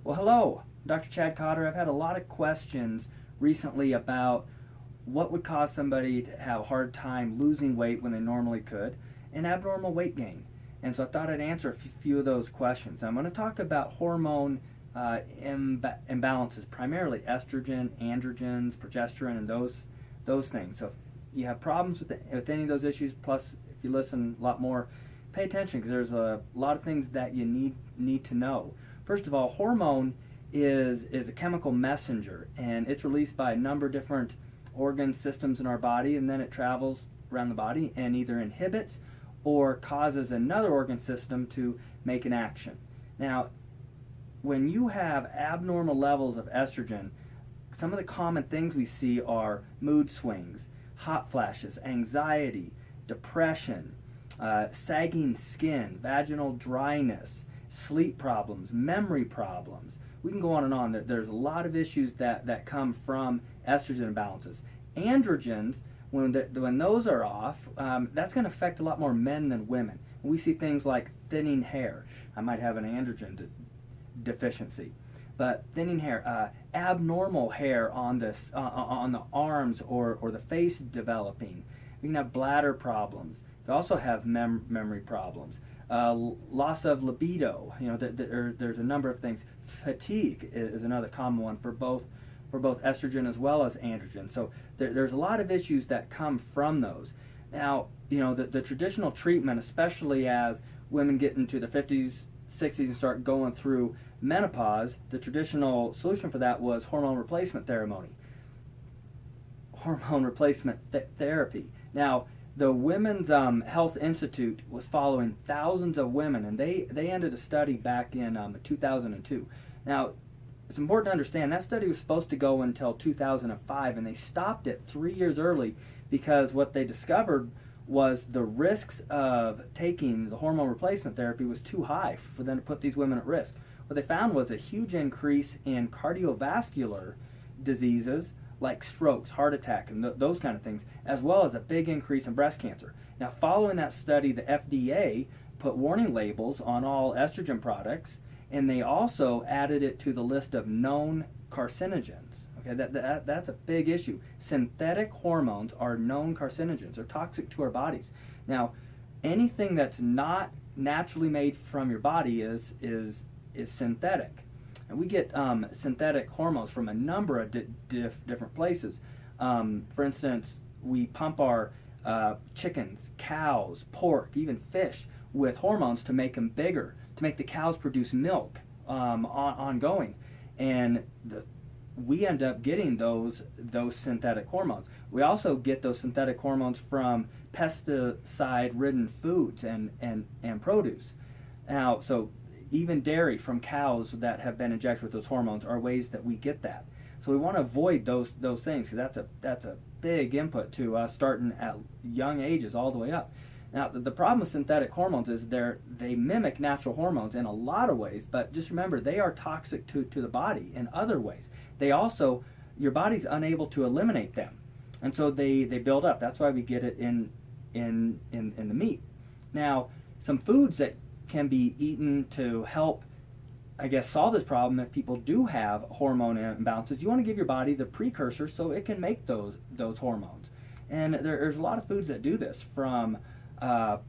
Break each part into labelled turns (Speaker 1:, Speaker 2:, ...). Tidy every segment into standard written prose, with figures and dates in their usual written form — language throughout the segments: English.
Speaker 1: Well, hello, Dr. Chad Cotter. I've had a lot of questions recently about what would cause somebody to have a hard time losing weight when they normally could, and abnormal weight gain. And so I thought I'd answer a few of those questions. I'm going to talk about hormone imbalances, primarily estrogen, androgens, progesterone, and those things. So if you have problems with any of those issues, plus if you listen a lot more, pay attention, because there's a lot of things that you need to know. First of all, hormone is a chemical messenger, and it's released by a number of different organ systems in our body, and then it travels around the body and either inhibits or causes another organ system to make an action. Now, when you have abnormal levels of estrogen, some of the common things we see are mood swings, hot flashes, anxiety, depression, sagging skin, vaginal dryness, sleep problems, memory problems. We can go on and on. There's a lot of issues that come from estrogen imbalances. Androgens, when those are off, that's going to affect a lot more men than women. We see things like thinning hair. I might have an androgen deficiency. But thinning hair, abnormal hair on the arms or the face developing. We can have bladder problems. We also have memory problems. Loss of libido. There's a number of things. Fatigue is another common one for both estrogen as well as androgen. So there's a lot of issues that come from those. Now, the traditional treatment, especially as women get into their 50s, 60s and start going through menopause, the traditional solution for that was hormone replacement therapy. Now, the Women's Health Institute was following thousands of women, and they ended a study back in 2002. Now, it's important to understand that study was supposed to go until 2005, and they stopped it 3 years early because what they discovered was the risks of taking the hormone replacement therapy was too high for them to put these women at risk. What they found was a huge increase in cardiovascular diseases like strokes, heart attack, and those kind of things, as well as a big increase in breast cancer. Now, following that study, the FDA put warning labels on all estrogen products, and they also added it to the list of known carcinogens. Okay, that's a big issue. Synthetic hormones are known carcinogens. They're toxic to our bodies. Now, anything that's not naturally made from your body is synthetic. And we get synthetic hormones from a number of different places. For instance, we pump our chickens, cows, pork, even fish with hormones to make them bigger, to make the cows produce milk ongoing. And we end up getting those synthetic hormones. We also get those synthetic hormones from pesticide-ridden foods and produce. Now, so even dairy from cows that have been injected with those hormones are ways that we get that. So we want to avoid those things, because that's a big input to us starting at young ages all the way up. Now, the problem with synthetic hormones is they mimic natural hormones in a lot of ways, but just remember, they are toxic to the body in other ways. They also, your body's unable to eliminate them, and so they build up. That's why we get it in the meat. Now, some foods that can be eaten to help, I guess, solve this problem if people do have hormone imbalances. You want to give your body the precursor so it can make those hormones. And there's a lot of foods that do this, from a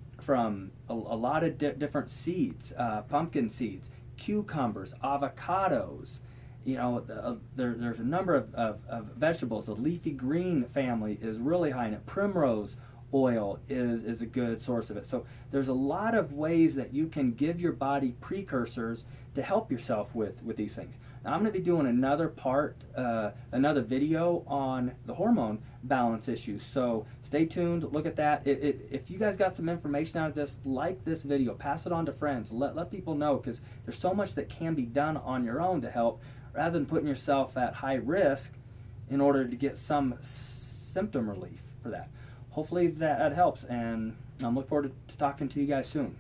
Speaker 1: lot of different seeds, pumpkin seeds, cucumbers, avocados. There's a number of vegetables. The leafy green family is really high in it. Primrose oil is a good source of it. So there's a lot of ways that you can give your body precursors to help yourself with these things. Now, I'm going to be doing another video on the hormone balance issues. So stay tuned, look at that. If you guys got some information out of this, like this video, pass it on to friends. Let people know, because there's so much that can be done on your own to help, rather than putting yourself at high risk in order to get some symptom relief for that. Hopefully that helps, and I'm looking forward to talking to you guys soon.